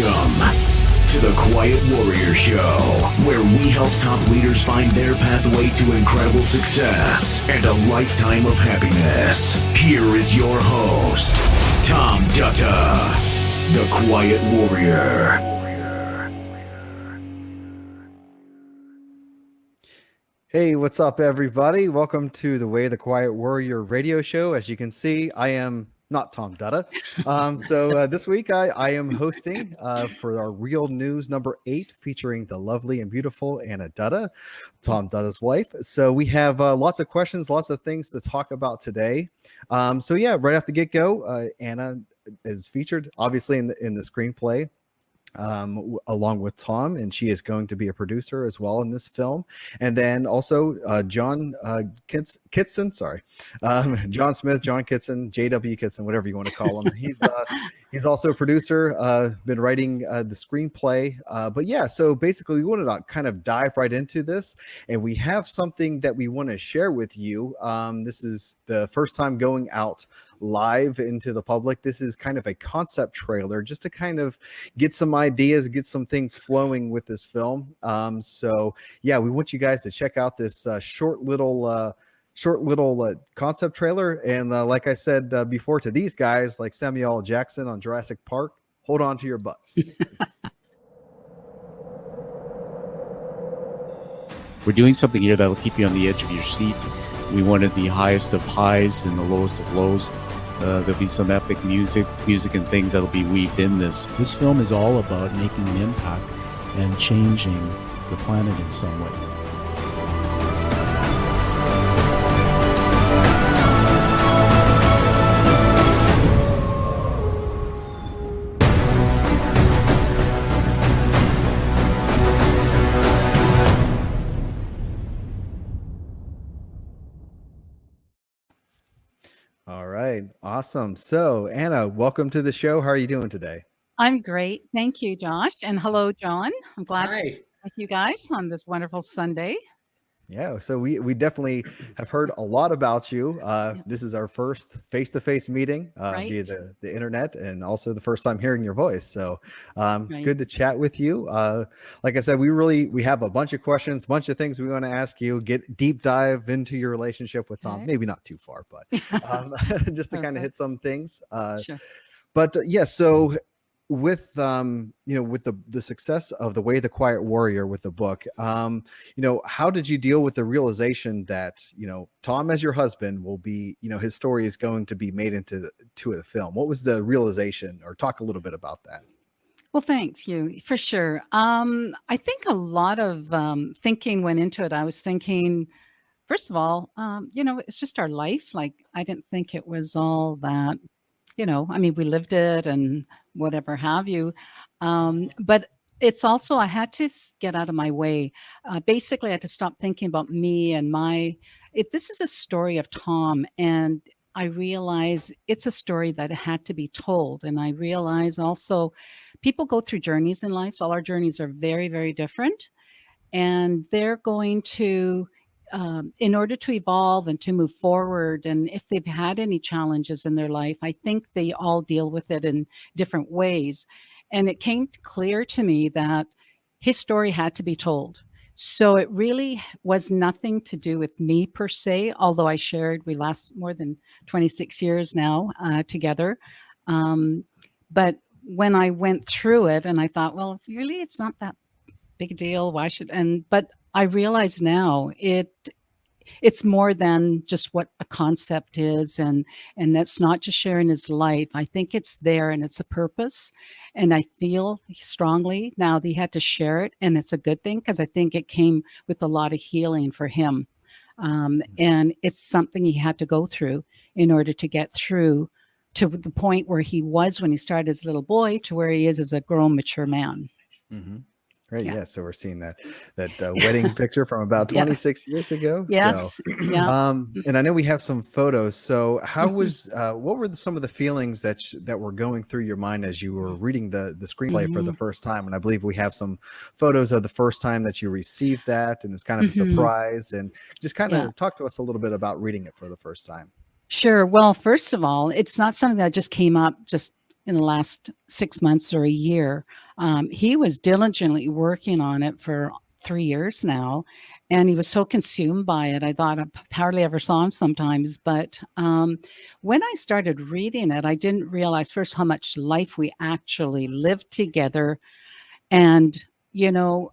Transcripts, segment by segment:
Welcome to the Quiet Warrior Show, where we help top leaders find their pathway to incredible success and a lifetime of happiness. Here is your host, Tom Dutta, the Quiet Warrior. Hey, what's up, everybody? Welcome to the Way of the Quiet Warrior radio show. As you can see, I am not Tom Dutta. So this week I am hosting for our Real News number 8, featuring the lovely and beautiful Anna Dutta, Tom Dutta's wife. So we have lots of questions, lots of things to talk about today. So yeah, right off the get-go, Anna is featured, obviously, in the screenplay. Along with Tom, and she is going to be a producer as well in this film. And then also John Kitson, John Smith, John Kitson, JW Kitson, whatever you want to call him. He's also a producer, been writing the screenplay. But yeah, so basically we want to kind of dive right into this, and we have something that we want to share with you. This is the first time going out live into the public. This is kind of a concept trailer just to kind of get some ideas, get some things flowing with this film. So yeah, we want you guys to check out this short little concept trailer. And like I said before to these guys, like Samuel L. Jackson on Jurassic Park, hold on to your butts. We're doing something here that'll keep you on the edge of your seat. We wanted the highest of highs and the lowest of lows. There'll be some epic music and things that'll be weaved in this. This film is all about making an impact and changing the planet in some way. All right. Awesome. So Anna, welcome to the show. How are you doing today? I'm great. Thank you, Josh. And hello, John. I'm glad to Hi. be with you guys on this wonderful Sunday. Yeah, so we definitely have heard a lot about you. This is our first face-to-face meeting Right. via the internet, and also the first time hearing your voice. So it's Right. good to chat with you. Like I said, we have a bunch of questions, a bunch of things we want to ask you. Get deep dive into your relationship with Tom. Okay. Maybe not too far, but just to kind of Perfect. hit some things. Sure. But yeah, so with with the success of The Way of the Quiet Warrior with the book, how did you deal with the realization that Tom, as your husband, will be, his story is going to be made into a film? What was the realization, or talk a little bit about that? Well, thanks you for sure. I think a lot of thinking went into it. I was thinking, first of all, it's just our life. Like, I didn't think it was all that, I mean, we lived it and whatever have you. But it's also, I had to get out of my way. Basically, I had to stop thinking about me and this is a story of Tom. And I realize it's a story that had to be told. And I realize also people go through journeys in life. So all our journeys are very, very different. And they're going to, in order to evolve and to move forward, and if they've had any challenges in their life, I think they all deal with it in different ways. And it came clear to me that his story had to be told. So it really was nothing to do with me per se, although we last more than 26 years now together. But when I went through it and I thought, well, really, it's not that big a deal. But I realize now it's more than just what a concept is, and that's not just sharing his life. I think it's there and it's a purpose, and I feel strongly now that he had to share it, and it's a good thing because I think it came with a lot of healing for him, and it's something he had to go through in order to get through to the point where he was when he started as a little boy to where he is as a grown, mature man. Mm-hmm. Great. Yeah. Yeah. So we're seeing that wedding picture from about 26 years ago. Yes. So, Yeah. and I know we have some photos. So how was, what were some of the feelings that were going through your mind as you were reading the screenplay for the first time? And I believe we have some photos of the first time that you received that, and it was kind of a surprise, and just kind of talk to us a little bit about reading it for the first time. Sure. Well, first of all, it's not something that just came up just in the last 6 months or a year. He was diligently working on it for 3 years now, and he was so consumed by it. I thought I hardly ever saw him sometimes. But when I started reading it, I didn't realize first how much life we actually lived together. And, you know,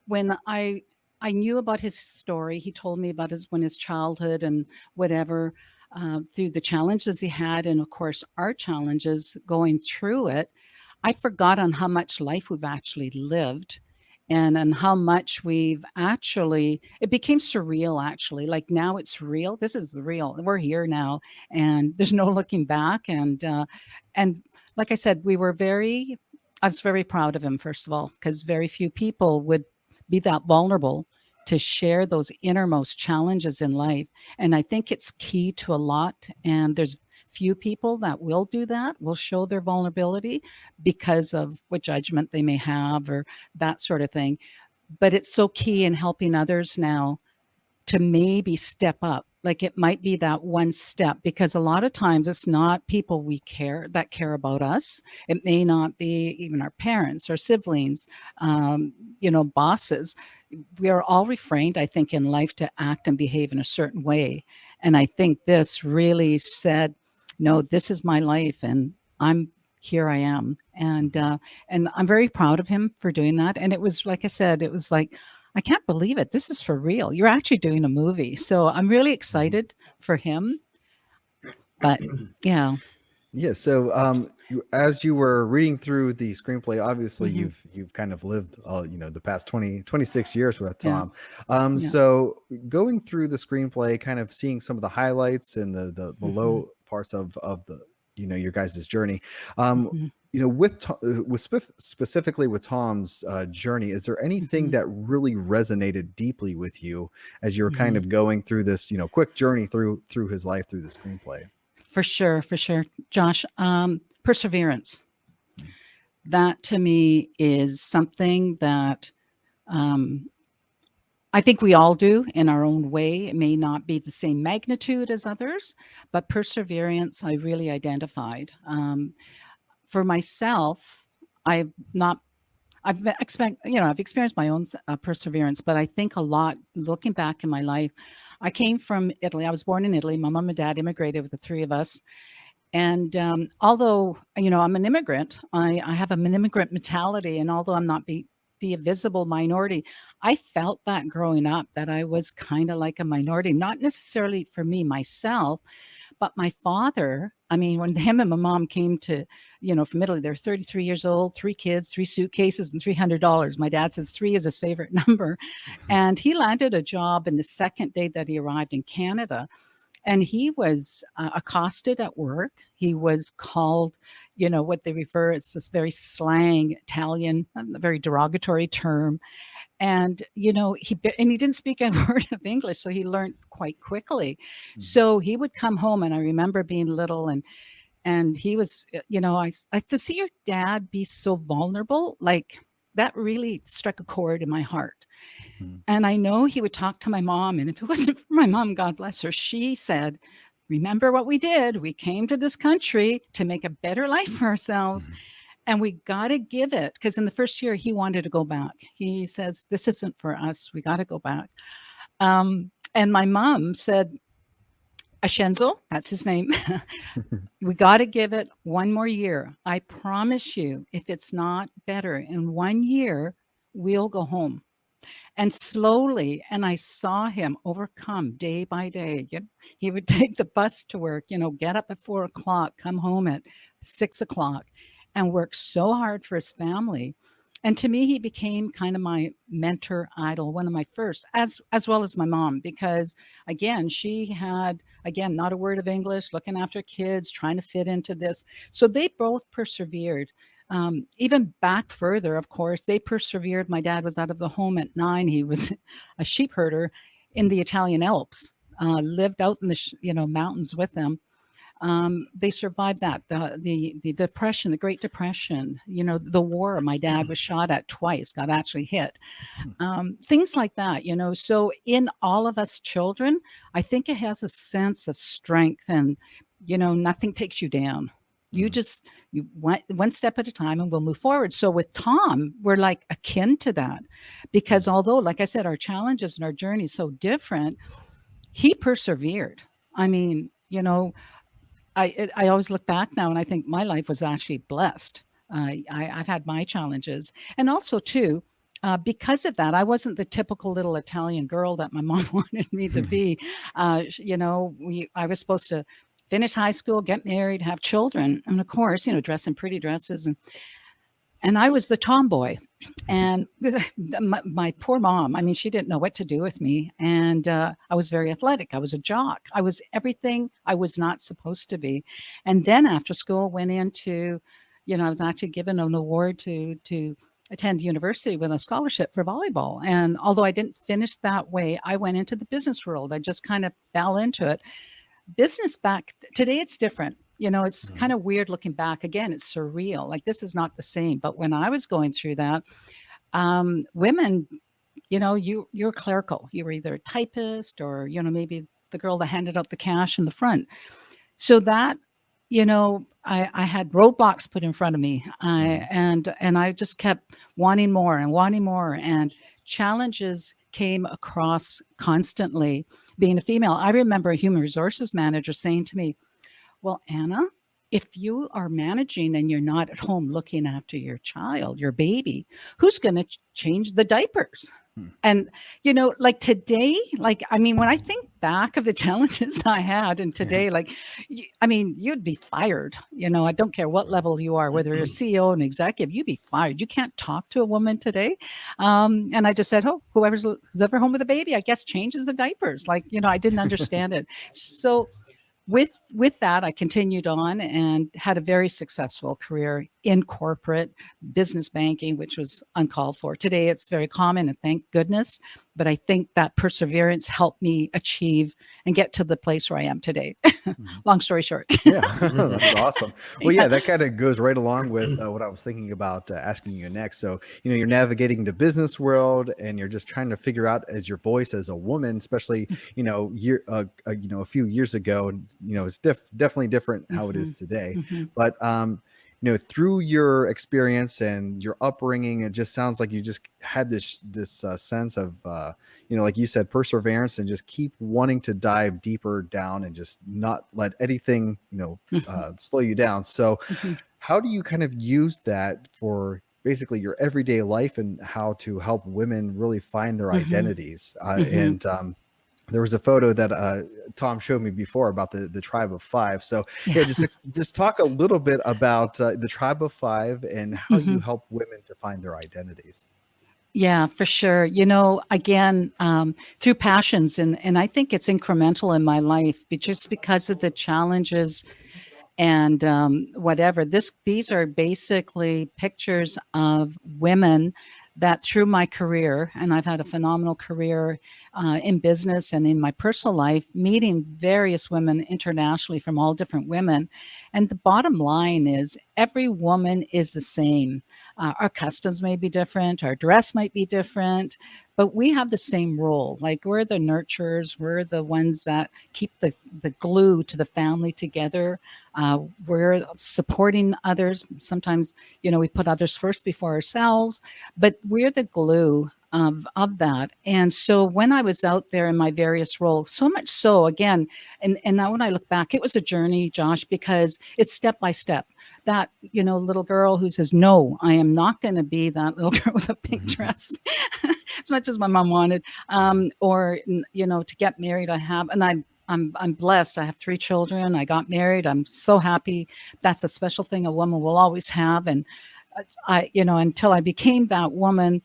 when I knew about his story, he told me about his childhood and whatever, through the challenges he had, and of course our challenges going through it. I forgot on how much life we've actually lived, and how much we've actually, it became surreal actually. Like now it's real. This is the real. We're here now, and there's no looking back. And like I said, I was very proud of him, first of all, because very few people would be that vulnerable to share those innermost challenges in life. And I think it's key to a lot. And there's few people that will do that, will show their vulnerability because of what judgment they may have or that sort of thing. But it's so key in helping others now to maybe step up. Like it might be that one step, because a lot of times it's not people we care that care about us. It may not be even our parents or siblings, bosses. We are all refrained, I think, in life to act and behave in a certain way. And I think this really said, no, this is my life, and here I am. And I'm very proud of him for doing that. And it was, like I said, it was like, I can't believe it. This is for real. You're actually doing a movie. So I'm really excited for him. But yeah. Yeah. So, as you were reading through the screenplay, obviously Mhm. you've kind of lived, the past 26 years with Yeah. Tom. Yeah. So going through the screenplay, kind of seeing some of the highlights and the Mhm. low parts of the, your guys' journey. Um, Mhm. specifically with Tom's journey, is there anything Mhm. that really resonated deeply with you as you were kind Mhm. of going through this, quick journey through his life through the screenplay? For sure. For sure. Josh, perseverance. That to me is something that um, I think we all do in our own way. It may not be the same magnitude as others, but perseverance I really identified. For myself, I've not I've experienced my own perseverance, but I think a lot looking back in my life. I came from Italy. I was born in Italy. My mom and dad immigrated with the three of us. And although I'm an immigrant, I have an immigrant mentality, and although I'm not be a visible minority, I felt that growing up that I was kind of like a minority, not necessarily for me myself, but my father. I mean, when him and my mom came to, from Italy, they're 33 years old, three kids, three suitcases, and $300. My dad says three is his favorite number, and he landed a job in the second day that he arrived in Canada, and he was accosted at work. He was called, what they refer, it's this very slang Italian, a very derogatory term. And, he didn't speak a word of English, so he learned quite quickly. So he would come home, and I remember being little, and he was, I to see your dad be so vulnerable, like that really struck a chord in my heart. Mhm. And I know he would talk to my mom, and if it wasn't for my mom, God bless her, she said, "Remember what we did? We came to this country to make a better life for ourselves, Mhm. and we got to give it." Because in the first year, he wanted to go back. He says, "This isn't for us. We got to go back." And my mom said, "Ascenzo, that's his name. We got to give it one more year. I promise you, if it's not better in 1 year, we'll go home." And slowly, and I saw him overcome day by day. He would take the bus to work, get up at 4 o'clock, come home at 6 o'clock, and work so hard for his family. And to me, he became kind of my mentor idol, one of my first, as well as my mom, because again, she had, again, not a word of English, looking after kids, trying to fit into this. So they both persevered. Even back further, of course, they persevered. My dad was out of the home at 9. He was a sheep herder in the Italian Alps, lived out in the mountains with them. They survived that, the depression, the Great Depression, the war. My dad was shot at twice, got actually hit, things like that. So in all of us children, I think it has a sense of strength, and nothing takes you down. You just, you one step at a time and we'll move forward. So with Tom, we're like akin to that, because although, like I said, our challenges and our journey is so different, he persevered. I mean, I always look back now and I think my life was actually blessed. I've had my challenges, and also too, because of that, I wasn't the typical little Italian girl that my mom wanted me to be. I was supposed to finish high school, get married, have children, and of course, dress in pretty dresses, and I was the tomboy. And my poor mom, I mean, she didn't know what to do with me. And I was very athletic. I was a jock. I was everything I was not supposed to be. And then after school, went into, I was actually given an award to attend university with a scholarship for volleyball. And although I didn't finish that way, I went into the business world. I just kind of fell into it. Business back today, it's different. It's kind of weird looking back. Again, it's surreal. Like, this is not the same. But when I was going through that, women, you're clerical. You were either a typist or, maybe the girl that handed out the cash in the front. So that, I had roadblocks put in front of me. And I just kept wanting more and wanting more. And challenges came across constantly. Being a female, I remember a human resources manager saying to me, "Well, Anna, if you are managing and you're not at home looking after your child, your baby, who's going to change the diapers?" And, like today, I mean, when I think back of the challenges I had and today, you'd be fired. I don't care what level you are, whether you're a CEO, an executive, you'd be fired. You can't talk to a woman today. And I just said, who's ever home with a baby, I guess changes the diapers. I didn't understand it. So with that, I continued on and had a very successful career in corporate business banking, which was uncalled for. Today, it's very common, and thank goodness. But I think that perseverance helped me achieve and get to the place where I am today. Long story short. Yeah, that's awesome. Well, yeah, that kind of goes right along with what I was thinking about asking you next. So, you're navigating the business world, and you're just trying to figure out as your voice as a woman, especially a few years ago, and it's definitely different how it is today. But through your experience and your upbringing, it just sounds like you just had this sense of, like you said, perseverance, and just keep wanting to dive deeper down and just not let anything, slow you down. So how do you kind of use that for basically your everyday life and how to help women really find their identities? And there was a photo that Tom showed me before about the Tribe of Five. So yeah, just talk a little bit about the Tribe of Five and how you help women to find their identities. Yeah, for sure. Again, through passions, and I think it's incremental in my life, just because of the challenges and whatever. These are basically pictures of women that through my career, and I've had a phenomenal career in business and in my personal life, meeting various women internationally from all different women. And the bottom line is every woman is the same. Our customs may be different, our dress might be different, but we have the same role. Like, we're the nurturers, we're the ones that keep the glue to the family together. We're supporting others. Sometimes, we put others first before ourselves, but we're the glue of that. And so when I was out there in my various roles, so much so, again, and now when I look back, it was a journey, Josh, because it's step by step. That, little girl who says, "No, I am not going to be that little girl with a pink dress," as much as my mom wanted, or, to get married, I'm blessed. I have 3 children. I got married. I'm so happy. That's a special thing a woman will always have. And until I became that woman,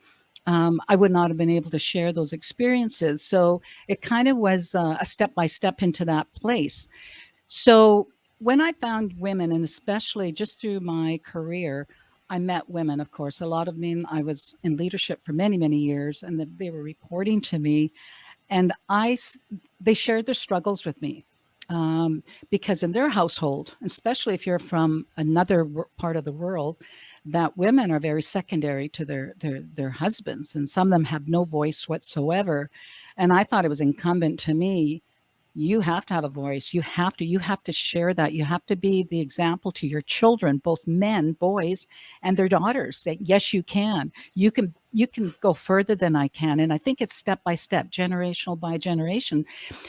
I would not have been able to share those experiences. So it kind of was a step by step into that place. So when I found women, and especially just through my career, I met women, of course. A lot of men, I was in leadership for many, many years, and they were reporting to me. And they shared their struggles with me, because in their household, especially if you're from another part of the world, that women are very secondary to their husbands, and some of them have no voice whatsoever. And I thought it was incumbent to me, you have to have a voice. You have to share that. You have to be the example to your children, both men, boys, and their daughters, that yes, you can go further than I can. And I think it's step by step, generational by generation.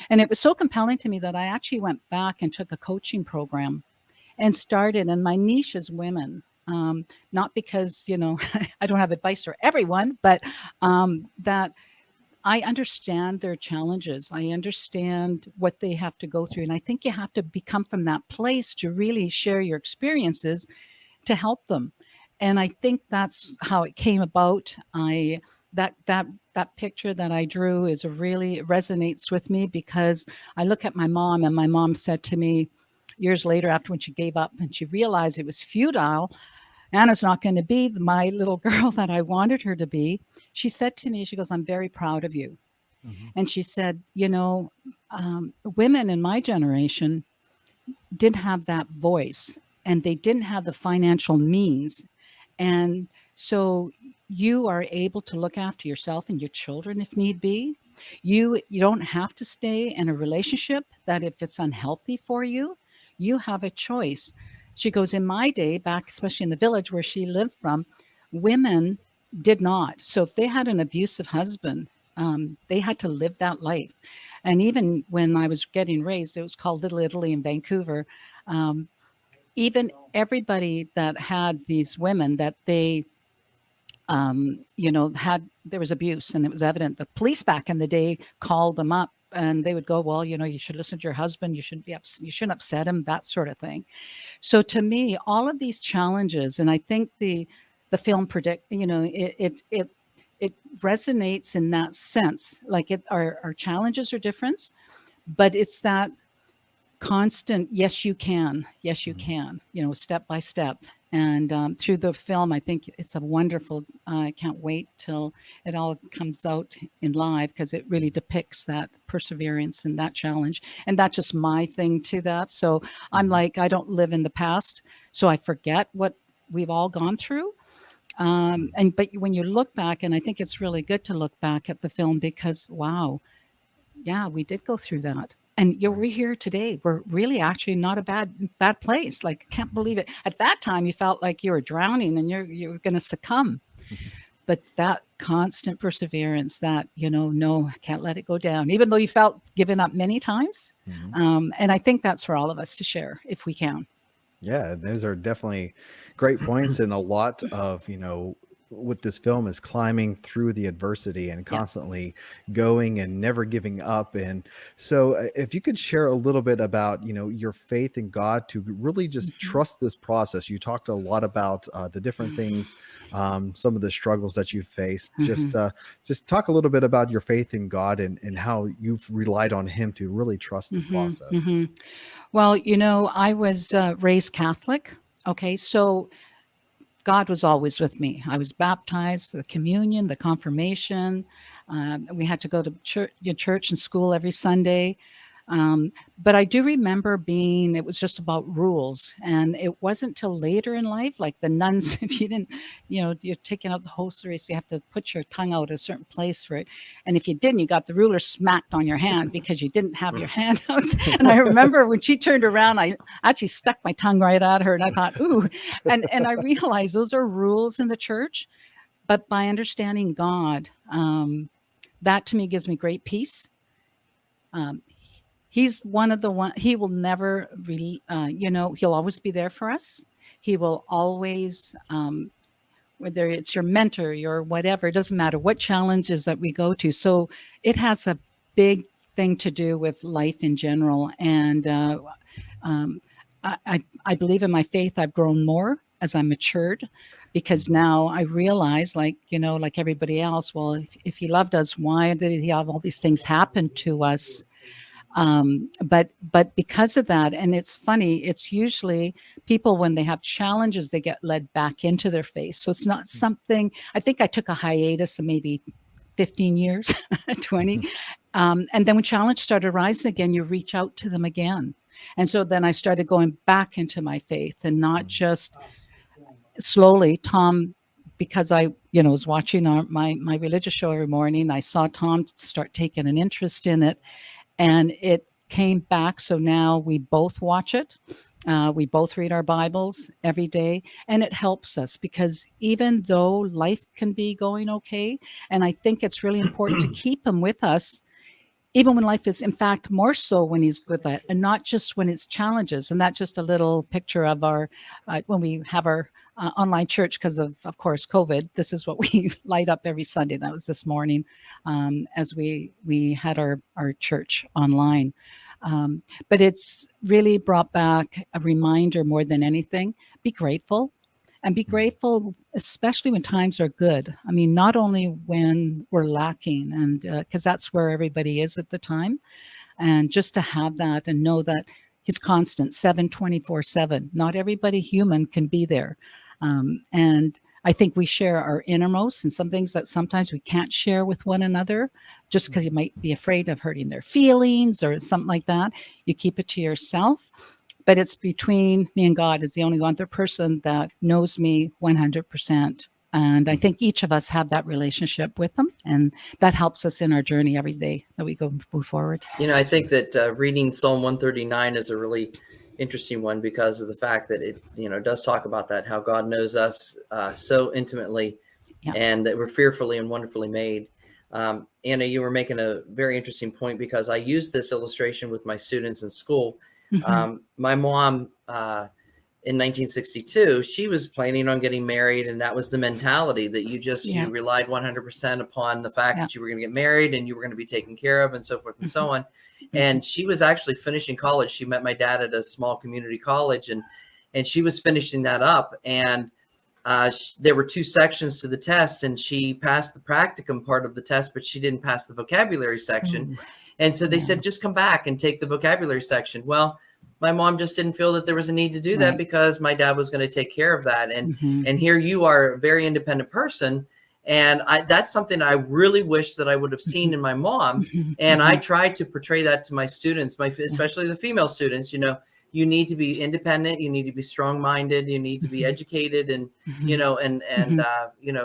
And it was so compelling to me that I actually went back and took a coaching program and started, and my niche is women. Not because, I don't have advice for everyone, but that I understand their challenges. I understand what they have to go through. And I think you have to become from that place to really share your experiences to help them. And I think that's how it came about. That picture that I drew it resonates with me, because I look at my mom, and my mom said to me years later, after when she gave up and she realized it was futile, Anna's not going to be my little girl that I wanted her to be. She said to me, she goes, I'm very proud of you. Mm-hmm. And she said, women in my generation didn't have that voice, and they didn't have the financial means. And so you are able to look after yourself and your children if need be. You don't have to stay in a relationship that if it's unhealthy for you, you have a choice. She goes, in my day, back, especially in the village where she lived from, women did not. So if they had an abusive husband, they had to live that life. And even when I was getting raised, it was called Little Italy in Vancouver. Even everybody that had these women that they, there was abuse, and it was evident. The police back in the day called them up, and they would go, well, you should listen to your husband. You shouldn't upset him, that sort of thing. So to me, all of these challenges, and I think the film it resonates in that sense. Like our challenges are different, but it's that constant, yes, you can, step by step. And through the film, I think it's a wonderful, I can't wait till it all comes out in live, because it really depicts that perseverance and that challenge. And that's just my thing to that. So I'm like, I don't live in the past, so I forget what we've all gone through. But when you look back, and I think it's really good to look back at the film, because, wow, yeah, we did go through that. And we're here today. We're really actually not a bad place. Like, I can't believe it. At that time, you felt like you were drowning and you're going to succumb. But that constant perseverance, that, no, I can't let it go down, even though you felt given up many times. Mm-hmm. And I think that's for all of us to share if we can. Yeah, those are definitely great points. And a lot of, with this film is climbing through the adversity and constantly going and never giving up. And so if you could share a little bit about, your faith in God to really just trust this process. You talked a lot about the different things, some of the struggles that you faced. Just talk a little bit about your faith in God and how you've relied on him to really trust the process. Well, I was raised Catholic. Okay, so God was always with me. I was baptized, the communion, the confirmation. We had to go to church and school every Sunday. But I do remember it was just about rules. And it wasn't till later in life, like the nuns, if you didn't, you're taking out the hosiery, so you have to put your tongue out a certain place for it. And if you didn't, you got the ruler smacked on your hand because you didn't have your hand out. And I remember when she turned around, I actually stuck my tongue right at her, and I thought, ooh. And I realized those are rules in the church. But by understanding God, that to me gives me great peace. He's he will never really, he'll always be there for us. He will always, whether it's your mentor, your whatever, it doesn't matter what challenges that we go to. So it has a big thing to do with life in general. And I believe in my faith. I've grown more as I matured, because now I realize, like everybody else, well, if he loved us, why did he have all these things happen to us? But because of that, and it's funny, it's usually people, when they have challenges, they get led back into their faith. So it's not something, I think I took a hiatus of maybe 15 years, 20. And then when challenge started rising again, you reach out to them again. And so then I started going back into my faith, and not just slowly. Tom, because I, was watching my religious show every morning, I saw Tom start taking an interest in it. And came back. So now we both watch it. We both read our Bibles every day, and it helps us because even though life can be going okay, and I think it's really important to keep him with us, even when life is, in fact, more so when he's good at, and not just when it's challenges. And that's just a little picture of our, when we have our online church, because of course, COVID, this is what we light up every Sunday. That was this morning as we had our church online. But it's really brought back a reminder more than anything, be grateful. And be grateful, especially when times are good. I mean, not only when we're lacking, and because that's where everybody is at the time. And just to have that and know that he's constant, 24/7. Not everybody human can be there. And I think we share our innermost and some things that sometimes we can't share with one another just because you might be afraid of hurting their feelings or something like that. You keep it to yourself. But it's between me and God is the only other person that knows me 100%. And I think each of us have that relationship with him. And that helps us in our journey every day that we move forward. I think that reading Psalm 139 is a really interesting one because of the fact that it, does talk about that, how God knows us so intimately, and that we're fearfully and wonderfully made. Anna, you were making a very interesting point because I used this illustration with my students in school. My mom, in 1962, she was planning on getting married. And that was the mentality that you relied 100% upon the fact that you were going to get married and you were going to be taken care of and so forth and so on. And she was actually finishing college. She met my dad at a small community college and she was finishing that up. And there were 2 sections to the test and she passed the practicum part of the test, but she didn't pass the vocabulary section. And so they said, just come back and take the vocabulary section. Well, my mom just didn't feel that there was a need to do that because my dad was going to take care of that. And and here you are, a very independent person. And that's something I really wish that I would have seen in my mom. And I tried to portray that to my students, especially the female students. You need to be independent. You need to be strong-minded. You need to be educated and,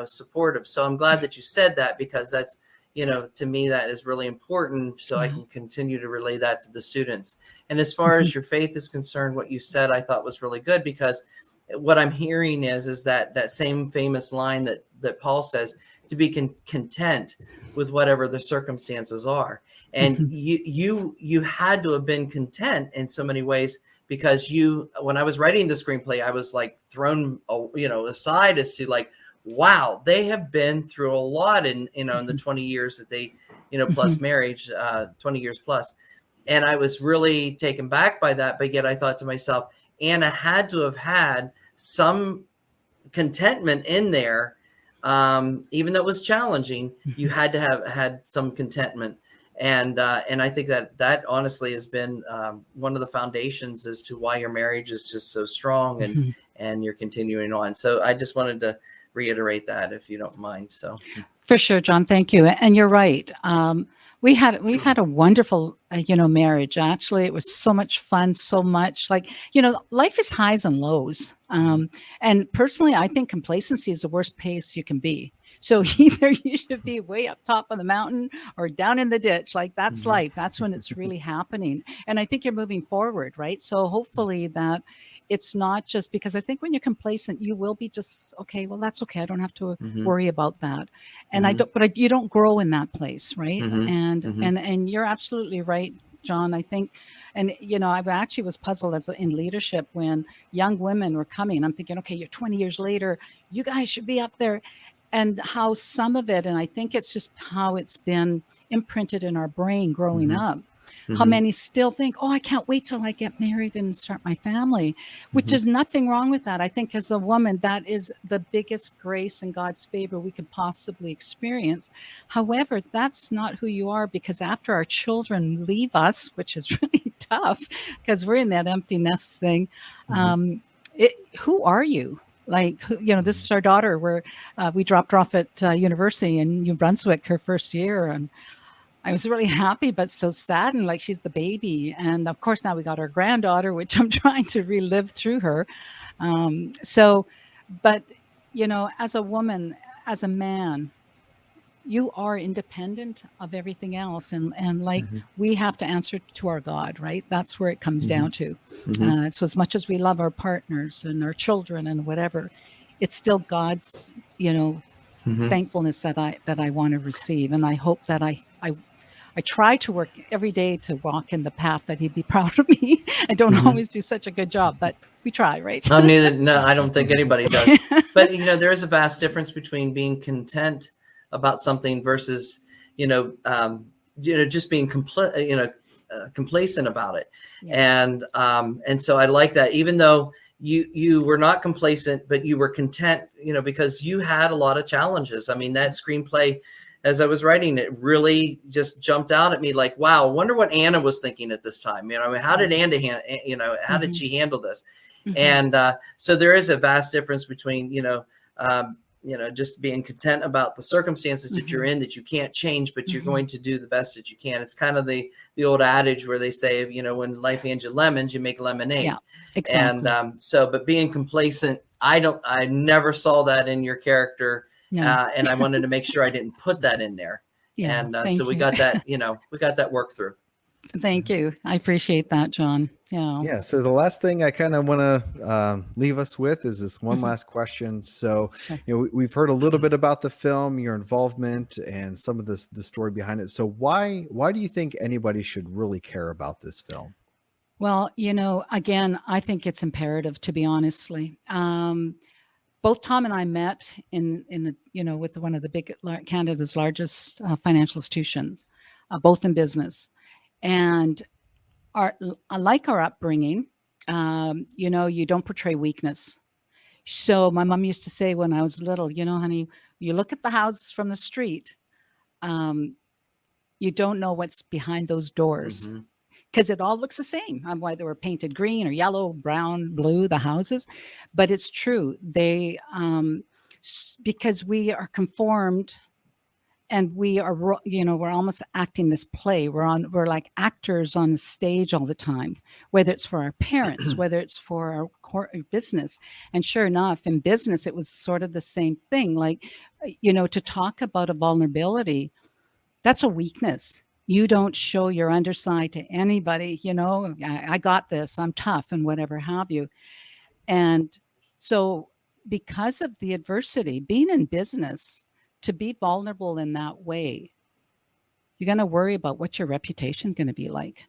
supportive. So I'm glad that you said that because that's, to me, that is really important. So I can continue to relay that to the students. And as far as your faith is concerned, what you said, I thought was really good because what I'm hearing is that same famous line that Paul says, to be content with whatever the circumstances are. And you had to have been content in so many ways because when I was writing the screenplay, I was like thrown, aside as to like, wow, they have been through a lot in the 20 years that they, plus marriage, 20 years plus. And I was really taken back by that. But yet I thought to myself, Anna had to have had some contentment in there. Even though it was challenging, you had to have had some contentment. And I think that honestly has been one of the foundations as to why your marriage is just so strong and you're continuing on. So I just wanted to reiterate that if you don't mind. So for sure, John, thank you. And you're right. We've had a wonderful, marriage. Actually, it was so much fun, so much like, life is highs and lows. And personally, I think complacency is the worst place you can be. So either you should be way up top of the mountain or down in the ditch. Like that's life. That's when it's really happening. And I think you're moving forward, right? So hopefully that it's not just because I think when you're complacent, you will be just, okay, well, that's okay. I don't have to worry about that. And you don't grow in that place. Right. And you're absolutely right, John. I think, and, I actually was puzzled in leadership when young women were coming. I'm thinking, okay, you're 20 years later, you guys should be up there. And how some of it, and I think it's just how it's been imprinted in our brain growing up. How many still think, oh, I can't wait till I get married and start my family, which is nothing wrong with that. I think as a woman, that is the biggest grace and God's favor we could possibly experience. However, that's not who you are because after our children leave us, which is really tough because we're in that empty nest thing, who are you? Like, this is our daughter where we dropped her off at university in New Brunswick her first year. And I was really happy, but so sad. And like, she's the baby. And of course, now we got our granddaughter, which I'm trying to relive through her. But, as a woman, as a man, you are independent of everything else, and like Mm-hmm. we have to answer to our God, right? That's where it comes Mm-hmm. down to. Mhm. So as much as we love our partners and our children and whatever, it's still God's, Mhm. thankfulness that I want to receive, and I hope that I try to work every day to walk in the path that He'd be proud of me. I don't Mhm. always do such a good job, but we try, right? No, I don't think anybody does. But there is a vast difference between being content about something versus, just being complacent about it. Yes. And so I like that, even though you were not complacent, but you were content, because you had a lot of challenges. I mean, that screenplay, as I was writing it, really just jumped out at me like, wow, I wonder what Anna was thinking at this time. I mean, how did Anna, how did she handle this? And so there is a vast difference between, just being content about the circumstances that you're in, that you can't change, but you're going to do the best that you can. It's kind of the old adage where they say, when life hands you lemons, you make lemonade. Yeah, exactly. And but being complacent, I never saw that in your character. No. And I wanted to make sure I didn't put that in there. Yeah, And so thank we you. got that, we got that work through. Thank you. I appreciate that, John. Yeah. Yeah. So the last thing I kind of want to leave us with is this one last question. So, Sure. we've heard a little bit about the film, your involvement, and some of the story behind it. So why do you think anybody should really care about this film? Well, again, I think it's imperative, to be honestly. Both Tom and I met in the, with one of the Canada's largest financial institutions, both in business. And I like our upbringing. You don't portray weakness. So my mom used to say when I was little, honey, you look at the houses from the street, you don't know what's behind those doors, because it all looks the same. Why they were painted green or yellow, brown, blue, the houses. But it's true. They, because we are conformed, and we are, we're almost acting this play. We're like actors on the stage all the time, whether it's for our parents, whether it's for our business. And sure enough, in business, it was sort of the same thing. Like, to talk about a vulnerability, that's a weakness. You don't show your underside to anybody. I got this, I'm tough, and whatever have you. And so because of the adversity, being in business, to be vulnerable in that way, you're going to worry about what's your reputation going to be like.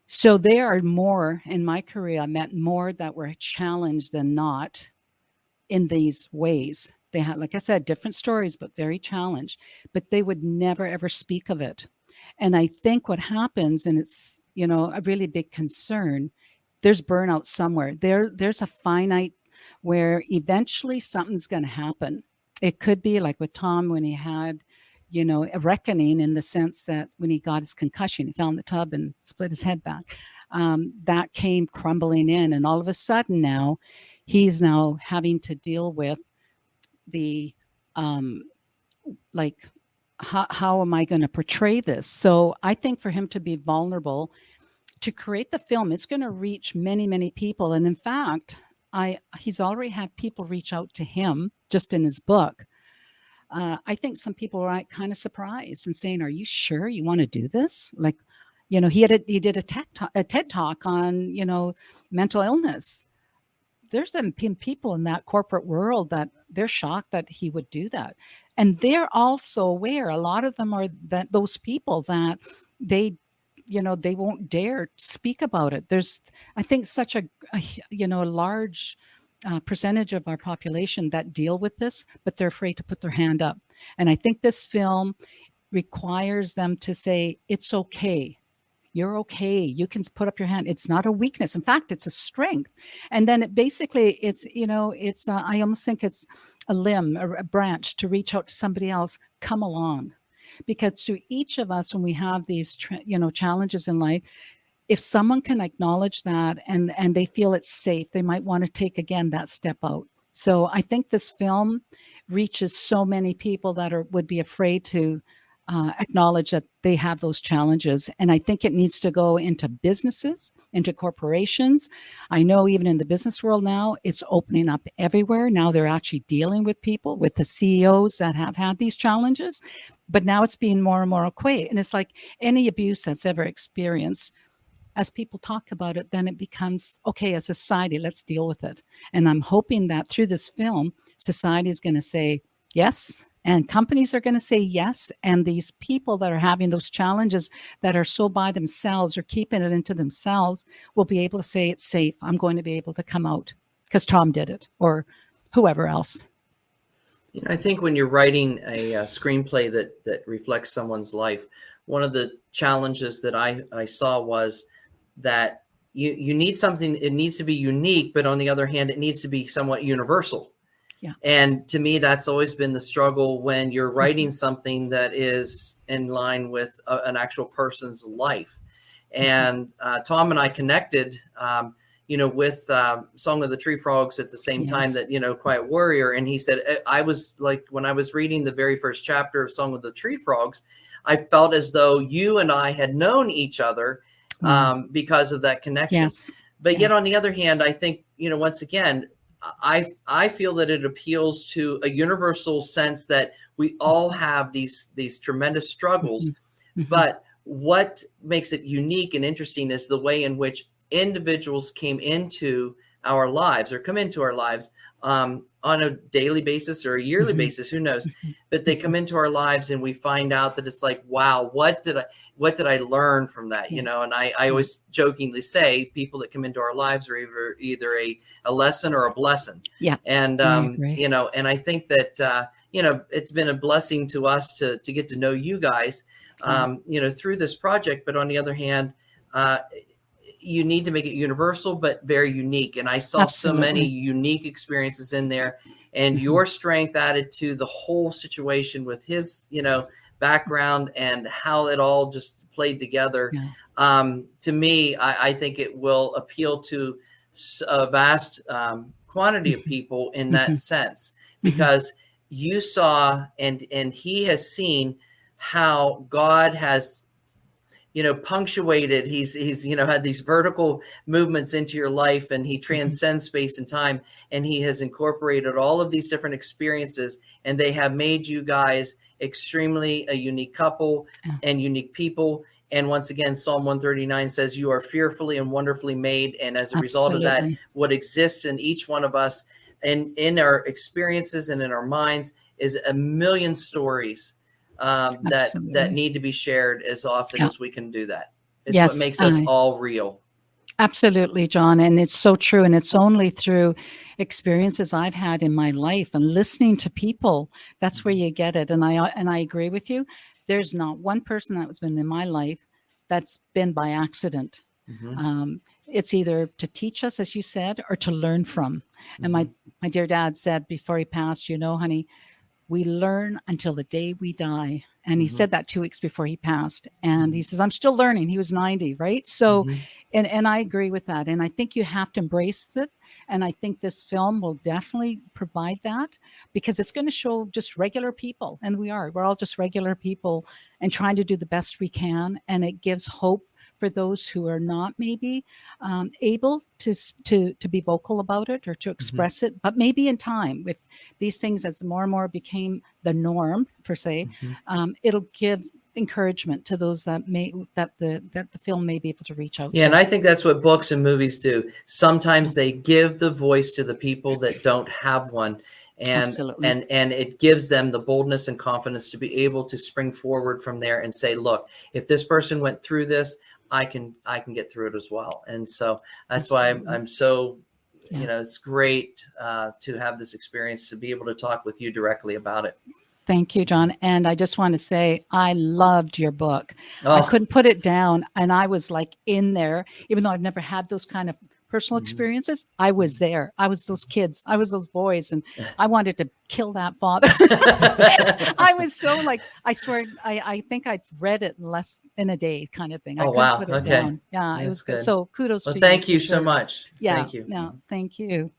So there are more in my career. I met more that were challenged than not in these ways. They had, like I said, different stories, but very challenged, but they would never, ever speak of it. And I think what happens, and it's, a really big concern, there's burnout somewhere. There's a finite where eventually something's going to happen. It could be like with Tom when he had, a reckoning, in the sense that when he got his concussion, he fell in the tub and split his head back. That came crumbling in. And all of a sudden now, he's now having to deal with the, like, how am I going to portray this? So I think for him to be vulnerable, to create the film, it's going to reach many, many people. And in fact, he's already had people reach out to him just in his book. I think some people are kind of surprised and saying, "Are you sure you want to do this?" Like, he did a TED talk on, mental illness. There's some people in that corporate world that they're shocked that he would do that. And they're also aware, a lot of them are those people that they won't dare speak about it. There's, I think, such a large percentage of our population that deal with this, but they're afraid to put their hand up. And I think this film requires them to say, it's okay. You're okay. You can put up your hand. It's not a weakness. In fact, it's a strength. And then I almost think it's a limb, a branch to reach out to somebody else. Come along. Because to each of us, when we have these, challenges in life, if someone can acknowledge that and they feel it's safe, they might want to take again that step out. So I think this film reaches so many people that would be afraid to acknowledge that they have those challenges. And I think it needs to go into businesses, into corporations. I know even in the business world now, it's opening up everywhere. Now they're actually dealing with people, with the CEOs that have had these challenges. But now it's being more and more equate. And it's like any abuse that's ever experienced, as people talk about it, then it becomes, okay, as a society, let's deal with it. And I'm hoping that through this film, society is going to say yes, and companies are going to say yes. And these people that are having those challenges that are so by themselves or keeping it into themselves will be able to say it's safe. I'm going to be able to come out because Tom did it, or whoever else. You know, I think when you're writing a screenplay that reflects someone's life, one of the challenges that I saw was that you need something, it needs to be unique, but on the other hand, it needs to be somewhat universal. Yeah. And to me, that's always been the struggle when you're writing something that is in line with an actual person's life. And Tom and I connected, with Song of the Tree Frogs at the same time that, Quiet Warrior. And he said, I was like, when I was reading the very first chapter of Song of the Tree Frogs, I felt as though you and I had known each other because of that connection. Yes. But yet on the other hand, I think, once again, I feel that it appeals to a universal sense that we all have these tremendous struggles, but what makes it unique and interesting is the way in which individuals came into our lives or come into our lives on a daily basis or a yearly basis, who knows, but they come into our lives and we find out that it's like, wow, what did I learn from that? And I always jokingly say people that come into our lives are either a lesson or a blessing. Yeah. And, and I think that, it's been a blessing to us to get to know you guys, through this project. But on the other hand, you need to make it universal, but very unique. And I saw so many unique experiences in there, and your strength added to the whole situation with his, background and how it all just played together. Yeah. To me, I think it will appeal to a vast quantity of people in that sense, because you saw and he has seen how God has punctuated. He's had these vertical movements into your life, and he transcends space and time, and he has incorporated all of these different experiences, and they have made you guys extremely a unique couple and unique people. And once again, Psalm 139 says you are fearfully and wonderfully made. And as a result of that, what exists in each one of us and in our experiences and in our minds is a million stories that need to be shared as often as we can do that. It's what makes us all real. Absolutely, John. And it's so true. And it's only through experiences I've had in my life and listening to people, that's where you get it. And I agree with you. There's not one person that's been in my life that's been by accident. It's either to teach us, as you said, or to learn from. And my dear dad said before he passed, honey, we learn until the day we die. And he said that 2 weeks before he passed. And he says, I'm still learning. He was 90, right? So, and I agree with that. And I think you have to embrace it. And I think this film will definitely provide that, because it's going to show just regular people. And we're all just regular people and trying to do the best we can. And it gives hope for those who are not maybe able to be vocal about it or to express it, but maybe in time with these things, as more and more became the norm per se, it'll give encouragement to those that the film may be able to reach out to. And I think that's what books and movies do. Sometimes they give the voice to the people that don't have one. And it gives them the boldness and confidence to be able to spring forward from there and say, look, if this person went through this, I can get through it as well. And so that's why I'm so, it's great to have this experience, to be able to talk with you directly about it. Thank you, John. And I just want to say, I loved your book. I couldn't put it down. And I was like in there, even though I've never had those kind of personal experiences. I was there. I was those kids. I was those boys. And I wanted to kill that father. I was so like, I swear, I think I've read it less than a day kind of thing. I couldn't put it down. Yeah, it was good. So kudos to you. Thank you so much. Yeah. Thank you. No, thank you.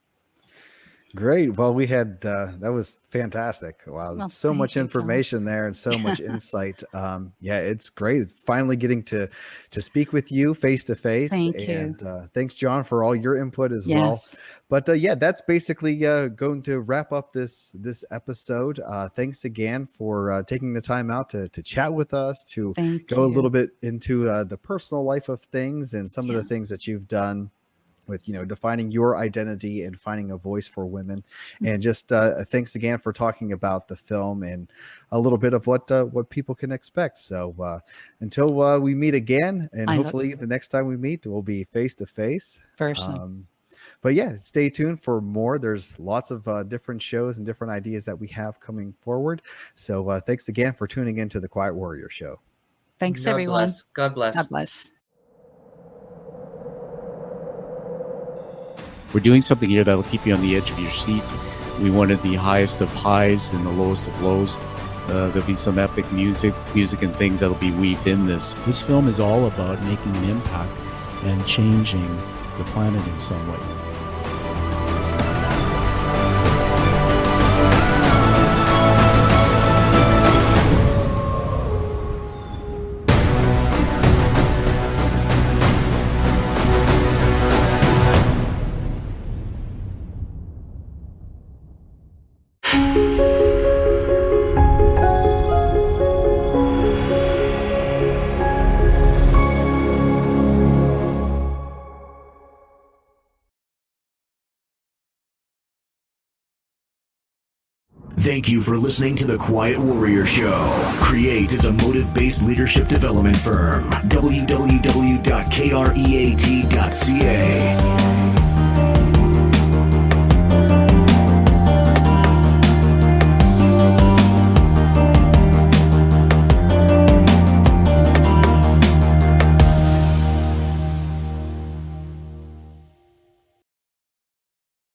Great. Well, we had that was fantastic. Wow, Well, so thank much you, information Thomas. there and so much insight. Yeah, it's great. It's finally getting to speak with you face to face. Thank you. And thanks, John, for all your input as well. Yes. But yeah, that's basically going to wrap up this episode. Thanks again for taking the time out to chat with us, to Thank go a little you. bit into the personal life of things and some of Yeah. the things that you've done with defining your identity and finding a voice for women. And just thanks again for talking about the film and a little bit of what people can expect. So until we meet again, and I look hopefully the next time we meet will be face to face. personally. But yeah, stay tuned for more. There's lots of different shows and different ideas that we have coming forward. So thanks again for tuning into the Quiet Warrior Show. Thanks, God everyone. bless. God bless. God bless. We're doing something here that'll keep you on the edge of your seat. We wanted the highest of highs and the lowest of lows. There'll be some epic music and things that'll be weaved in this. This film is all about making an impact and changing the planet in some way. Thank you for listening to The Quiet Warrior Show. Create is a motive-based leadership development firm. www.kreat.ca